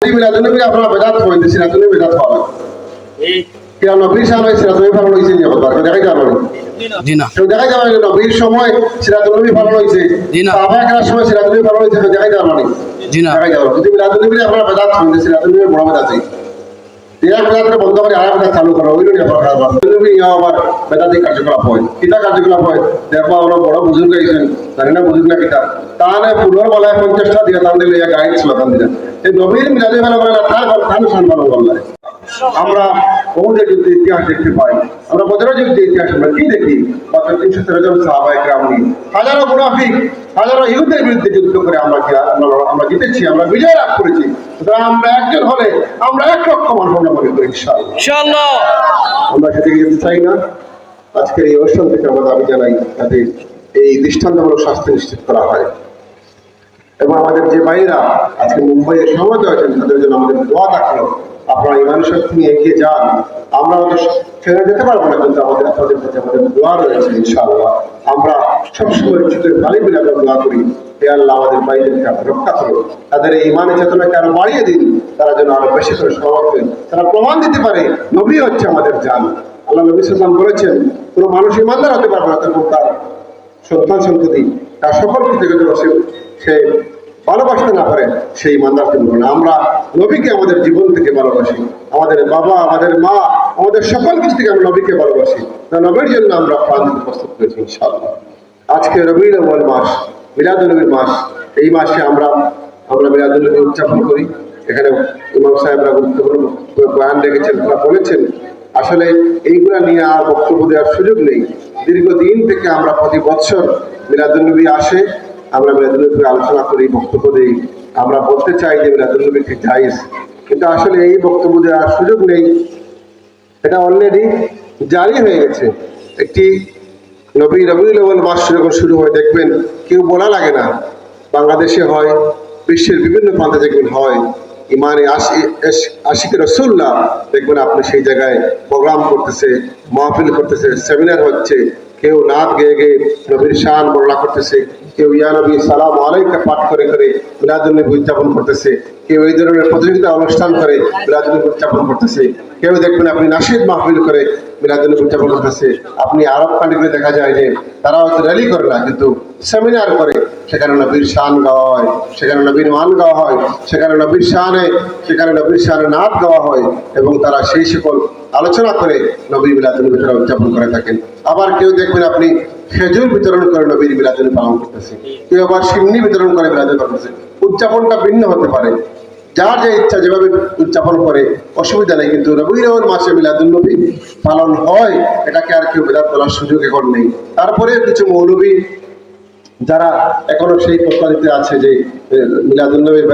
যদি মিলাদুন্নবী আপনারা বেদাত হইতে সিরাতুন্নবী বেদাত হওয়া কিরা নবীর সামনে সিরাতুন্নবী পালন হয়েছে নি কথা দেখাই যাবে জি না কেউ দেখাই যাবে নবীর সময় সিরাতুন্নবী পালন হয়েছে সাহাবা কেরামের সময় সিরাতুন্নবী পালন হয়েছে দেখাই যাবে না জি না দেখাই যাবে যদি মিলাদুন্নবী আপনারা বেদাত হইতে সিরাতুন্নবী বড় বেদাত এক বেদাতটা বন্ধ করে আর বেদাত চালু করা ওইগুলো আবার বেদাতিক কার্যকলাপ হয় কিতা কার্যকলাপ হয় দেখো আমরা বড় বুজুর্গ আইছেন জানি না বুজুর্গ না কিতা তাহলে পুনর বলায় 50টা দিয়ে তান দিলে গাইড স্লোগান দিলেন এই নবীর মিলাদে ভালো করে না তার সম্মান করলেন আমরা বহুদের যুদ্ধে ইতিহাস দেখতে পাই আমরা বদরের যুদ্ধে ইতিহাস আমরা কি দেখি মাত্র 313 জন সাহাবা একরাম নিয়ে হাজারো মুনাফিক হাজারো ইহুদের বিরুদ্ধে যুদ্ধ করে আমরা জিতেছি আমরা বিজয় লাভ করেছি সুতরাং আমরা একজন হলে আমরা 1 লক্ষ মানুষ আমরা মনে করি ইনশাআল্লাহ আমরা সেদিকে যেতে চাই না আজকের এই অনুষ্ঠান থেকে আমরা দাবি জানাই যাতে এই দৃষ্টান্তমূলক শাস্তি নিশ্চিত করা হয় এবং আমাদের যে ভাইরা আজকে মুম্বাইয়ে সমবেত হয়েছেন তাদের জন্য আমাদের দোয়া থাকলো আপনারা ইমান শক্তি নিয়ে এগিয়ে যান আমরা আমাদের ছেড়ে যেতে পারবো না কিন্তু আমাদের আপনাদের কাছে আমাদের দোয়া রয়েছে ইনশাআল্লাহ আমরা সবসময় চোখের পানি মিলে দোয়া করি হে আল্লাহ আমাদের ভাইদেরকে আপনি রক্ষা করুন তাদের এই ইমানের চেতনাকে আরো বাড়িয়ে দিন তারা যেন আরো বেশি করে সহমত হন তারা প্রমাণ দিতে পারে নবী হচ্ছে আমাদের জান আল্লাহ নবী সাল্লাল্লাহু আলাইহি ওয়াসাল্লাম বলেছেন কোনো মানুষ ইমানদার হতে পারবে না তখন তার সন্তান সন্ততি তার সকল কিছু সে ভালোবাসতে না পারে সেই ইমানদারকে বলবো না আমরা নবীকে আমাদের জীবন থেকে ভালোবাসি আমাদের বাবা আমাদের মা আমাদের সকল কিছু থেকে আমরা নবীকে ভালোবাসি নবীর জন্য আমরা প্রাণ দিতে প্রস্তুত করেছি ইনশাআল্লাহ আজকে রবিউল আউয়াল মাস মিলাদুন্নবীর মাস এই মাসে আমরা মিলাদুন্নবী উদযাপন করি এখানে ইমাম সাহেবরা গুরুত্বপূর্ণ বয়ান রেখেছেন তারা বলেছেন আসলে এইগুলা নিয়ে আর বক্তব্য দেওয়ার সুযোগ নেই দীর্ঘদিন থেকে আমরা প্রতি বছর মিলাদুন্নবী আসে আমরা মিলাদুন্নবী আলোচনা করি বক্তব্য দিই আমরা বলতে চাই যে মিলাদুন্নবী ঠিক জায়েজ কিন্তু আসলে এই বক্তব্য দেওয়ার সুযোগ নেই এটা অলরেডি জারি হয়ে গেছে একটি রবিউল আউয়াল মাস যখন শুরু হয় দেখবেন কেউ বলা লাগে না বাংলাদেশে হয় বিশ্বের বিভিন্ন প্রান্তে দেখবেন হয় ইমানে আশিক রাসূলুল্লাহ দেখবেন আপনি সেই জায়গায় প্রোগ্রাম করতেছে মাহফিল করতেছে সেমিনার হচ্ছে কেউ নাচ গেয়ে গিয়ে নবীর শান বর্ণনা করতেছে কেউ ইয়া নবী সালাম আলাইকা পাঠ করে করে মিলাদুন্নবী উদযাপন করতেছে কেউ এই ধরনের প্রতিযোগিতা অনুষ্ঠান করে মিলাদুন্নবী উদযাপন করতেছে কেউ দেখবেন আপনি নাশিদ মাহফিল করে মিলাদুন্নবী উদযাপন করতেছে আপনি আরব কান্ট্রিতে দেখা যায় যে তারা হয়তো র্যালি করে না কিন্তু সেমিনার করে সেখানে নবীর শান গাওয়া হয় সেখানে নবীর মান গাওয়া হয় সেখানে নবীর শানে নাচ গাওয়া হয় এবং তারা সেই সকল আলোচনা করে নবী মিলাদুন্নবী তারা উদযাপন করে থাকেন আবার কেউ দেখবেন আপনি খেজুর বিতরণ করে নবীর মিলাদুন্নবী পালন করতেছে কেউ আবার সিন্নি বিতরণ করে মিলাদুন্নবী করতেছে উদযাপনটা ভিন্ন হতে পারে যার যে ইচ্ছা যেভাবে উদযাপন করে অসুবিধা নেই কিন্তু রবিউল আউয়াল মাসে মিলাদুন্নবী পালন হয় এটাকে আর কেউ বেদাত বলার সুযোগ এখন নেই তারপরে কিছু মৌলবী যারা এখনো সেই প্রস্তাবিতে আছে যে মিলাদুন্নবীর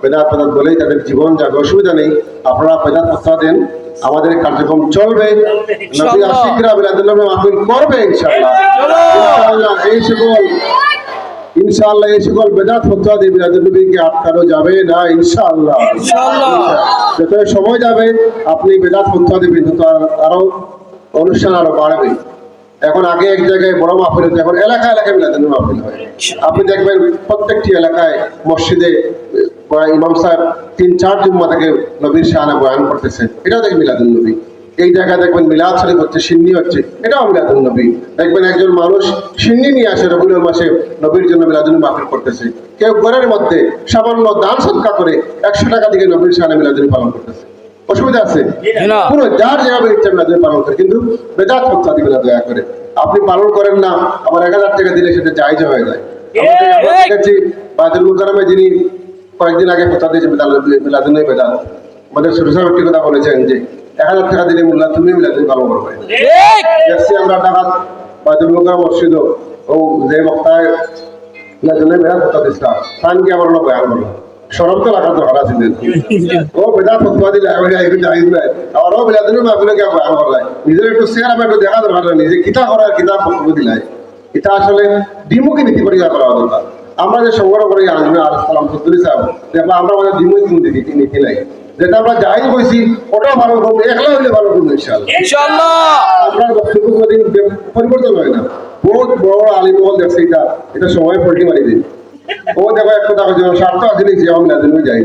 বেদাত বলেই তাদের জীবন যাবে অসুবিধা নেই আপনারা বেদাত প্রস্তাব দেন আমাদের কার্যক্রম চলবে নবী আশিকরা মিলাদুন্নবী মাহফিল করবে ইনশাআল্লাহ ইনশাআল্লাহ এই সকল বেদাত ফতোয়া দিয়ে মিলাদুন্নবীকে আটকানো যাবে না ইনশাআল্লাহ যত সময় যাবে আপনি বেদাত ফতোয়া দিবেন তত আরো অনুষ্ঠান আরো বাড়বে এখন আগে এক জায়গায় বড় মাহফিল হতো এখন এলাকায় মিলাদুন্নবী মাহফিল হয় আপনি দেখবেন প্রত্যেকটি এলাকায় মসজিদে ইমাম সাহেব 3-4 জুম্মা থেকে নবীর শানে বয়ান করতেছে এটাও দেখবেন মিলাদুন্নবী এই জায়গায় দেখবেন মিলাদ শরীফ হচ্ছে সিন্নি হচ্ছে এটাও মিলাদুন্নবী দেখবেন একজন মানুষ সিন্নি নিয়ে আসে রবিউল আউয়াল মাসে নবীর জন্য মিলাদুন্নবী মাহফিল করতেছে কেউ ঘরের মধ্যে সামান্য দান সদকা করে 100 টাকা দিয়ে নবীর শানে মিলাদুন্নবী পালন করতেছে অসুবিধা আছে পুরো যার যেভাবে ইচ্ছা মিলাদুন্নবী পালন করে কিন্তু বেদাত ফতোয়া দিবেন না দয়া করে আপনি পালন করেন না আবার 1000 টাকা দিলে সেটা জায়েজ হয়ে যায় আমরা দেখেছি বাইতুল মুকাররমে যিনি কয়েকদিন আগে ফতোয়া দিয়েছে মিলাদুন্নবী বেদাত আমাদের ছোট সাহেব একটি কথা বলেছেন যে 1000 টাকা দিলে মিলাদুন্নবী পালন করবে দেখছি আমরা ঢাকা বাইতুল মুকাররম মসজিদ ও যে বক্তায় মিলাদুন্নবী বেদাত ফতোয়া দিচ্ছে তান কি আমার বয়ান করলাম সরব তো রাখা দরকার আছে ও বেদাত ফতোয়া দিলে জায়েজ নাই আর ও মিলাদুন্নবী মাহফিলে কি বয়ান করলাই নিজের একটু শেয়ার আমি একটু দেখা দরকার নিজে কিতাব করার কিতাব বক্তব্য দিলাই এটা আসলে ডিমুখী নীতি পরীক্ষা করা দরকার আমরা যে সংগ্রহ করি আজমে আল সালাম চৌধুরী সাহেব দেখবো আমরা আমাদের ডিমুখী নীতি নাই যেটা আমরা জায়েজ কইছি ওটাও ভালো করবো একলা হইলে ভালো করবো ইনশাআল্লাহ আমরা বক্তব্য কোনদিন পরিবর্তন হয় না বহুত বড় আলিম মহল দেখছে এটা সময় পল্টি মারি দিন ও দেখো এক কথা কইছিল স্বার্থ আসলে যে আমি লাদিন হয়ে যাই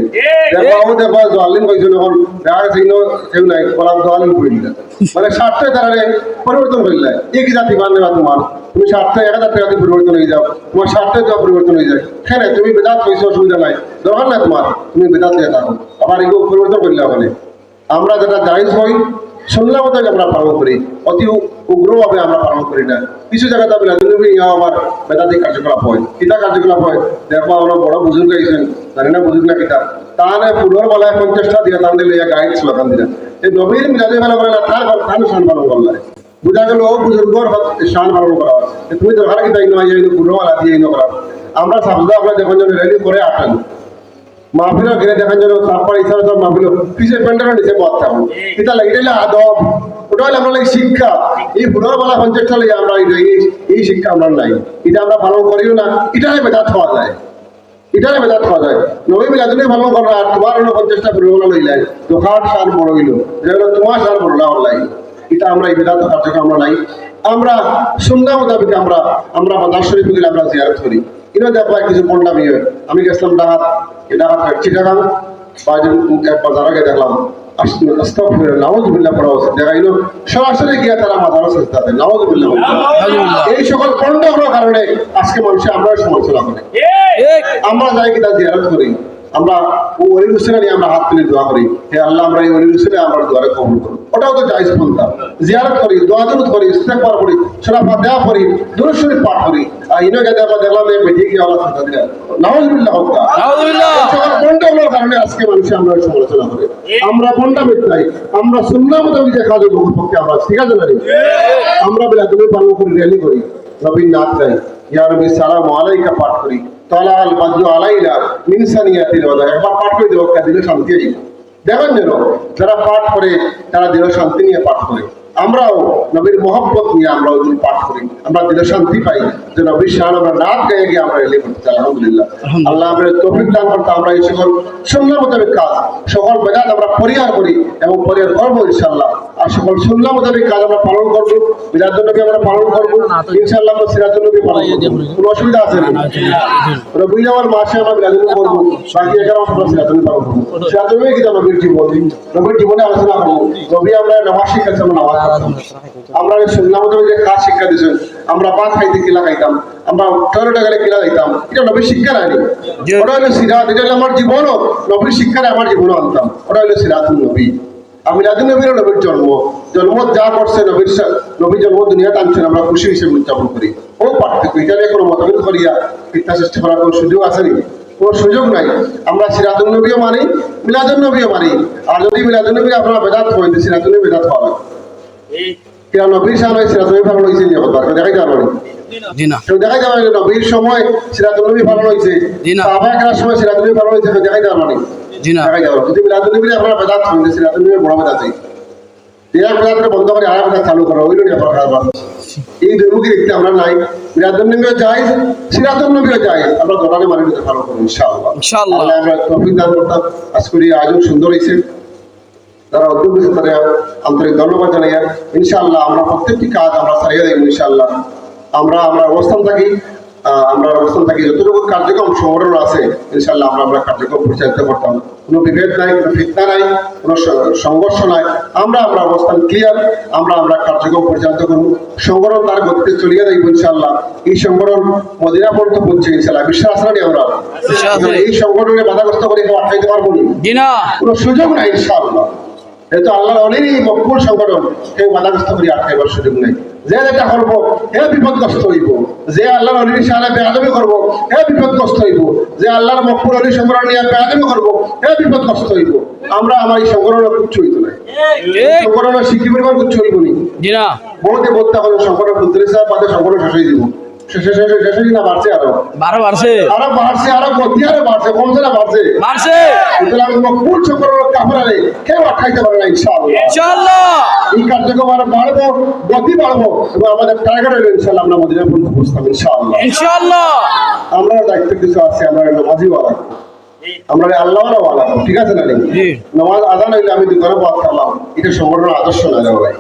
দেখো ও দেখো জোয়ালিন কইছিল এখন দেখা গেছে কেউ নাই কলা জোয়ালিন কইল মানে স্বার্থে তারা পরিবর্তন করিলে একই জাতি মানে বা তোমার তুমি স্বার্থে 1000 টাকা দিয়ে পরিবর্তন হয়ে যাও তোমার স্বার্থে যা পরিবর্তন হয়ে যায় হ্যাঁ তুমি বেদাত কইছো অসুবিধা নাই দরকার নাই তোমার তুমি বেদাত দিয়ে থাকো আবার এগুলো পরিবর্তন করলে বলে আমরা যেটা জায়েজ হই শুনলাম মতো আমরা পালন করি অতি উগ্রভাবে আমরা পালন করি না কিছু জায়গাতে আমি রাজনীতি আমার বেদাতিক কার্যকলাপ হয় কিতা কার্যকলাপ হয় দেখো আমরা বড় বুজুর্গ আইছেন জানি না বুজুর্গ না কিতা তাহলে ফুলের বেলায় 50টা দিয়ে তাহলে লইয়া গাইড স্লোগান দিলেন এই নবীর মিলাদে বেলা বলে না তার শান পালন করলাই বুঝা গেল ও বুজুর্গর শান পালন করা হয় তুমি দরকার কিতা ইনো আইয়া ইনো ফুলের বেলা দিয়ে ইনো করা আমরা সাবজা আমরা যখন রেডি করে আসেন মাহফিলও ঘিরে দেখার জন্য তারপর ইচ্ছা তো মাহফিল পিছিয়ে প্যান্ডেলের নিচে পথ থাকুন এটা লাগে এটা আদব ওটা হলে আমরা লাগে শিক্ষা এই বুড়োর বেলা 50টা লাগে আমরা এই শিক্ষা আমরা নাই এটা আমরা পালন করিও না এটাই বেদাত খাওয়া যায় এটাই বেদাত খাওয়া যায় নবী মিলাদুল্লাহ পালন করা আর তোমার হলো 50টা বুড়ো লইলাই দোকান সার বড় হইলো যেগুলো তোমার সার বড় হলাই এটা আমরা এই বেদাত কার্যক্রম আমরা নাই আমরা সুন্নাহ মোতাবেক আমরা মাদার শরীফ গেলে আমরা জিয়ারত করি ইনো দেখো কিছু পন্ডামি হয় আমি গেছিলাম ডাকাত চিটাগাং বাজার আগে দেখলাম নাউজুবিল্লাহ পড়া হচ্ছে দেখাইলো সরাসরি গিয়ে তারা মাজারও চেষ্টা দেয় নাউজুবিল্লাহ এই সকল পন্ডাগুলোর কারণে আজকে মানুষের আমরা সমালোচনা করে আমরা যাই কিনা জিয়ারত করি আমরা ও অলি হুসেন নিয়ে আমরা হাত তুলে দোয়া করি হে আল্লাহ আমরা এই অলি হুসেনে আমার দোয়ারে কবুল করুন ওটাও তো জায়েজ পন্থা জিয়ারত করি দোয়া দুরুদ করি ইস্তেগফার করি সূরা ফাতিহা করি দুরূদ শরীফ পাঠ করি আর ইনোকে দেখলাম এই বেটি কি আল্লাহ সাদা দিলেন নাউজুবিল্লাহ নাউজুবিল্লাহ পন্ডাগুলোর কারণে আজকে মানুষের আমরা সমালোচনা করে আমরা পন্ডা মিথ্যাই আমরা সুন্নাহ মোতাবেক যে কাজ করব পক্ষে আমরা ঠিক আছে না আমরা বেলাদুল পালন করি র্যালি করি নবীর নাত গাই ইয়া নবী সালাম আলাইকা পাঠ করি তালা আল বাজু আলাইলা মিনসানিয়াতিল ওয়াদা একবার পাঠ করে দেবো দিলে শান্তি আসবে দেখেন যেন যারা পাঠ করে তারা দিলে শান্তি নিয়ে পাঠ করে আমরাও নবীর মহব্বত নিয়ে আমরা ওই পাঠ করি আমরা দিলে শান্তি পাই যে নবীর শান আমরা নাচ গায়ে গিয়ে আমরা এলে করতে চাই আলহামদুলিল্লাহ আল্লাহ আমাদের তৌফিক দান করতে আমরা এই সকল সুন্নাহ মোতাবেক কাজ সকল বেদাত আমরা পরিহার করি এবং পরিহার করবো ইনশাআল্লাহ আর সকল সুন্নাহ মোতাবেক কাজ আমরা পালন করবো মিলাদুন নবী আমরা পালন করবো ইনশাআল্লাহ আমরা সিরাজুন নবী পালন করবো কোনো অসুবিধা আছে না রবিউল আউয়াল মাসে আমরা মিলাদুন নবী করবো বাকি এখানে আমরা সিরাজুন নবী পালন করবো সিরাজুন নবী কি নবীর জীবন নবীর জীবনে আলোচনা করবো নবী আমরা নামাজ শিখাচ্ছি আমরা নামাজ আমরা সুন্নাহ মোতাবেক যে কাজ শিক্ষা দিয়েছেন আমরা ভাত খাইতে কিলা খাইতাম আমরা টয়লেটে গেলে কিলা খাইতাম এটা নবীর শিক্ষা নাই ওটা হলো সিরাত এটা হলো আমার জীবনও নবীর শিক্ষারে আমার জীবনও আনতাম ওটা হলো সিরাতুল নবী আমি রাজু নবীর নবীর জন্ম যা করছে নবীর জন্ম দুনিয়াতে আনছেন আমরা খুশি হিসেবে উদযাপন করি ও পার্থক্য এটা নিয়ে কোনো মতভেদ করিয়া মিথ্যা সৃষ্টি করার কোনো সুযোগ আসেনি কোনো সুযোগ নাই আমরা সিরাতুল নবীও মানি মিলাদুন নবীও মানি আর যদি মিলাদুন নবী আপনারা বেদাত করেন সিরাতুল নবী বেদাত হওয়া কেন নবীর সামনে সিরাতুল নবী পালন হয়েছে দেখাই যাবে দেখাই যাবে নবীর সময় সিরাতুল নবী পালন হয়েছে সাহাবায়ে সময় সিরাতুল নবী পালন হয়েছে দেখাই যাবে দেখাই যাবে যদি মিলাদুন নবী আপনারা বেদাত করেন সিরাতুল নবী বড় বেদাত এক বেদাতকে বন্ধ করে আর বেদাত চালু করা ওইগুলো নিয়ে আপনারা এই দুর্মুখী দেখতে আমরা নাই মিলাদুন নবীও জায়েজ সিরাতুল নবীও জায়েজ আমরা দোকানে মানি নিতে পালন করবো ইনশাআল্লাহ আমরা তৌফিক দান করতাম আজকের এই আয়োজন সুন্দর হয়েছে তারা উদ্যোগ দিয়েছে তারা আন্তরিক ধন্যবাদ জানাই ইনশাআল্লাহ আমরা প্রত্যেকটি কাজ আমরা সারিয়ে দেব ইনশাআল্লাহ আমরা অবস্থান থাকি যতটুকু কার্যক্রম সংগঠন আছে ইনশাআল্লাহ আমরা কার্যক্রম পরিচালিত করতাম কোনো বিভেদ নাই কোনো ফিতনা নাই কোনো সংঘর্ষ নাই আমরা অবস্থান ক্লিয়ার আমরা কার্যক্রম পরিচালিত করব সংগঠন তার গতিতে চলিয়ে যাইব ইনশাআল্লাহ এই সংগঠন মদিনা পর্যন্ত পৌঁছে ইনশাআল্লাহ বিশ্বাস রাখি আমরা এই সংগঠনে বাধাগ্রস্ত করে কেউ আটকাইতে পারবো না কোনো সুযোগ নাই ইনশাআল্লাহ যেহেতু আল্লাহর অনেকই মকবুল সংগঠন কেউ বাধাগ্রস্ত করে আটকাইবার সুযোগ নেই যে যেটা করবো হে বিপদগ্রস্ত হইব যে আল্লাহর অলির সালে বেয়াদবি করবো হে বিপদগ্রস্ত হইব যে আল্লাহর মকবুল অলি সংগঠন নিয়ে বেয়াদবি করবো হে বিপদগ্রস্ত হইব আমরা আমার এই সংগঠনের কুচ্ছ হইতো না সংগঠনের শিক্ষি পরিবার কুচ্ছ হইব নি বহুতে বলতে হবে সংগঠন 35 বাদে সংগঠন শেষ হয়ে দিব শেষে না বাড়ছে আরো বাড়ছে আরো গতি আরো বাড়ছে কমছে না বাড়ছে মকবুল সংগঠনের কাফেরারে কেউ আটকাইতে পারে না ইনশাআল্লাহ এই কার্যক্রম আরো বাড়বো গতি বাড়বো এবং আমাদের টার্গেট হলো ইনশাআল্লাহ আমরা মদিনা পর্যন্ত পৌঁছতাম ইনশাআল্লাহ আমরা দায়িত্ব কিছু আছে আমরা নামাজি ওয়ালা আমরা আল্লাহওয়ালা ওয়ালা ঠিক আছে না নামাজ আদান হইলে আমি দোকানে পথ করলাম এটা সংগঠনের আদর্শ না ভাই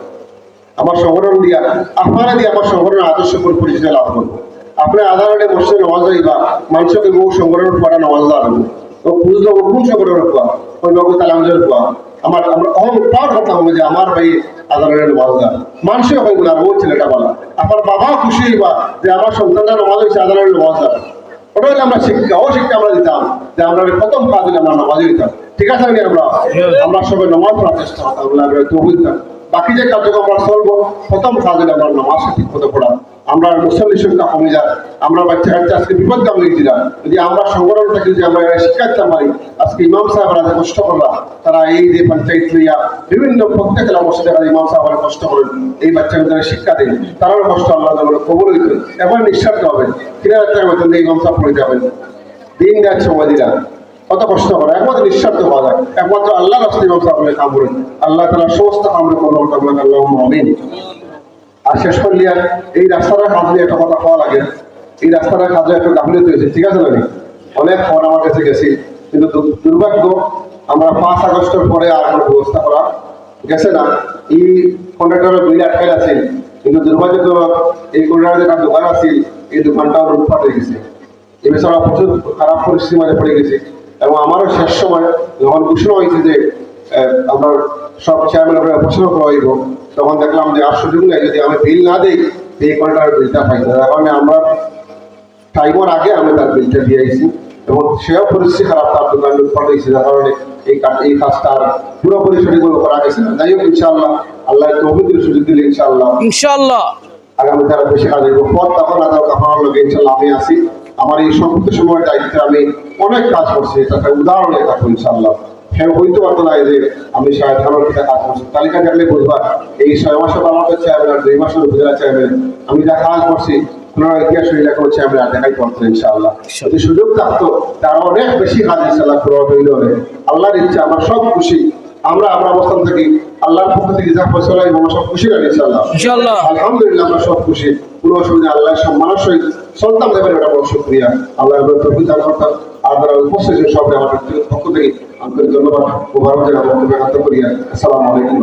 আমার সংগঠন দিয়া আপনারা দিয়ে আমার সংগঠনের আদর্শ করে পরিচয় লাভ করবো আপনি আধারে মসজিদে নামাজ যাইবা মানুষকে বহু সংগঠনের পড়া নামাজ দাঁড়াবো ও বুঝলো কোন সংগঠনের পড়া ওই নগর তালামজের পড়া আমার আমরা প্রাউড হতাম যে আমার ভাই আধারের নামাজ দাঁড় মানুষই হয় বলে আর ও ছেলেটা বলা আপনার বাবা খুশি হইবা যে আমার সন্তানরা নামাজ হয়েছে আধারের নামাজ দাঁড় ওটা হলে আমরা শিক্ষা আমরা দিতাম যে আমরা প্রথম কাজ হলে আমরা নামাজে দিতাম ঠিক আছে আমরা সবাই নামাজ পড়ার চেষ্টা করতাম আল্লাহ তৌফিক দান বাকি যে কার্যক্রম আমরা চলবো প্রথম কাজ হলে আমরা নামাজটা ঠিক মতো পড়া আমরা মুসল্লির সংখ্যা কমে যায় আমরা বাচ্চা কাচ্চা আজকে বিপদগামী হয়েছিলাম যদি আমরা সংগঠন থাকি যদি আমরা শিক্ষা দিতে পারি আজকে ইমাম সাহেবরা যে কষ্ট করলা তারা এই যে পঞ্চায়েত লইয়া বিভিন্ন প্রত্যেক মসজিদে ইমাম সাহেবরা কষ্ট করেন এই বাচ্চাকে যারা শিক্ষা দেন তারাও কষ্ট আল্লাহ কবল হইতে এবার নিঃস্বার্থ হবে 3000 টাকা বেতন দিয়ে ইমাম সাহেব পড়ে যাবেন দিন রাত সময় দিলাম কত কষ্ট করে একমাত্র নিঃস্বার্থ হওয়া যায় একমাত্র আল্লাহ রাস্তায় ইমাম সাহেব কাম করেন আল্লাহ তারা সমস্ত কামরে কবল করবেন আল্লাহ আমিন আর শেষ করলি আর এই রাস্তাটার কাজ নিয়ে একটা কথা পাওয়া লাগে এই রাস্তাটার কাজে একটু গাফিলতি হয়েছে ঠিক আছে নাকি অনেক খবর আমার কাছে গেছি কিন্তু দুর্ভাগ্য আমরা 5 আগস্টের পরে আর কোনো ব্যবস্থা করা গেছে না এই কন্ট্রাক্টরের বিল আটকাই আছে কিন্তু দুর্ভাগ্যজনক এই কন্ট্রাক্টরের যেটা দোকান আছে এই দোকানটাও লুটপাট হয়ে গেছে এই বিষয়ে প্রচুর খারাপ পরিস্থিতির মাঝে পড়ে গেছে এবং আমারও শেষ সময় যখন ঘোষণা হয়েছে যে আমরা সব চেয়ারম্যান ঘোষণা করা হইব তখন দেখলাম যে আর সুযোগ নেই যদি আমি বিল না দিই এই কন্ট্রাক্টরের বিলটা পাই না তার কারণে আমরা টাইমের আগে আমি তার বিলটা দিয়ে আইছি এবং সেও পরিস্থিতি খারাপ তার দোকান লুটপাট হয়েছে যার কারণে এই কাজটা আর পুরোপুরি সঠিকভাবে করা গেছে না যাই হোক ইনশাআল্লাহ আল্লাহ তৌফিকের সুযোগ দিলে ইনশাআল্লাহ আগামী তারা বেশি কাজ করবো পথ তখন আদাও কাফার লোক ইনশাআল্লাহ আমি আসি আমার এই সংক্ষিপ্ত সময়ের দায়িত্বে আমি অনেক কাজ করছি এটা একটা উদাহরণে থাকবো ইনশাআল্লাহ হ্যাঁ হইতে পারতো না যে আমি শাহেদ খানোর পিতা কাজ করছি তালিকা দেখলে বুঝবা এই 6 মাসের আমাকে চেয়ারম্যান 2 মাসের উপজেলা চেয়ারম্যান আমি যা কাজ করছি পুনরায় ইতিহাস লেখা হচ্ছে আমরা দেখাই পারতো ইনশাআল্লাহ যদি সুযোগ থাকতো তারা অনেক বেশি কাজ ইনশাআল্লাহ পুরো হইল আল্লাহর ইচ্ছা আমরা সব খুশি আমরা অবস্থান থেকে আল্লাহর পক্ষ থেকে যা ফয়সালা আমরা সব খুশি রাখি ইনশাআল্লাহ আলহামদুলিল্লাহ আমরা সব খুশি কোনো অসুবিধা আল্লাহ সম্মানের সহিত সন্তান দেবেন এটা বড় শুকরিয়া আল্লাহ তৌফিক দান করতাম আর যারা উপস্থিত সবাই আমার পক্ষ থেকে আন্তরিক ধন্যবাদ ও ভালো জায়গা বক্তব্য করিয়া আসসালামু আলাইকুম।